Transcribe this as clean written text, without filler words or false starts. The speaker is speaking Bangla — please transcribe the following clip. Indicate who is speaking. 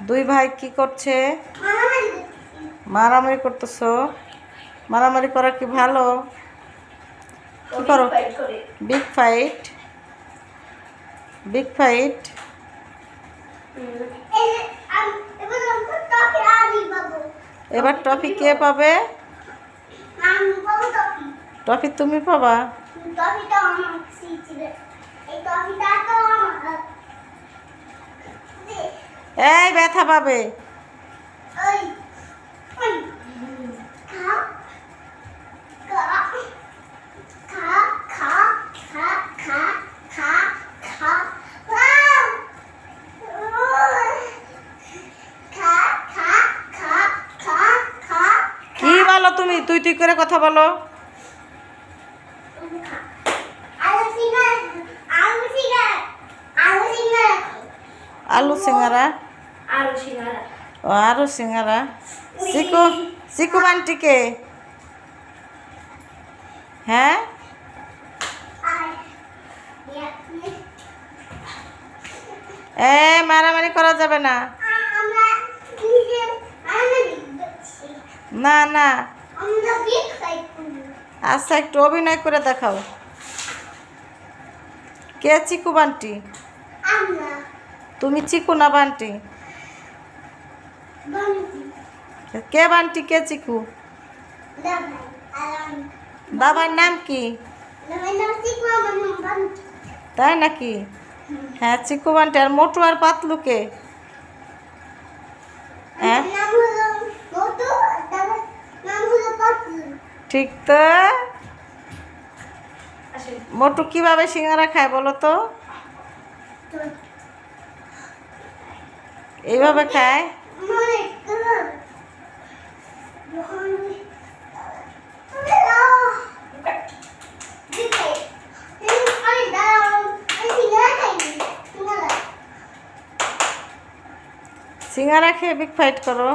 Speaker 1: দুই ভাই কি করছে? মারামারি করতেছো? মারামারি করা কি ভালো? কি করো? Big fight? Big fight? এবার ট্রফি কে পাবে? ট্রফি তুমি পাবা? এই ব্যথা পাবে। কি বলো তুমি? তুই তুই করে কথা বলো। আলু সিঙ্গারা? ও আলু সিঙ্গারা। চিকু চিকু বান্টিকে? হ্যাঁ, মারামারি করা যাবে না। না না, আচ্ছা একটু অভিনয় করে দেখাও। কে চিকু বান্টি? তুমি চিকু না বান্টি? কে বান্টি কে চিকু? বাবার নাম কি? তাই নাকি? হ্যাঁ চিকু বান্টি। আর মোটু আর পাতলু কে? হ্যাঁ ঠিক তো। মোটু কিভাবে সিঙ্গারা খায় বলো তো? এইভাবে খায়। সিঙ্গারা খেয়ে বিগ ফাইট করো।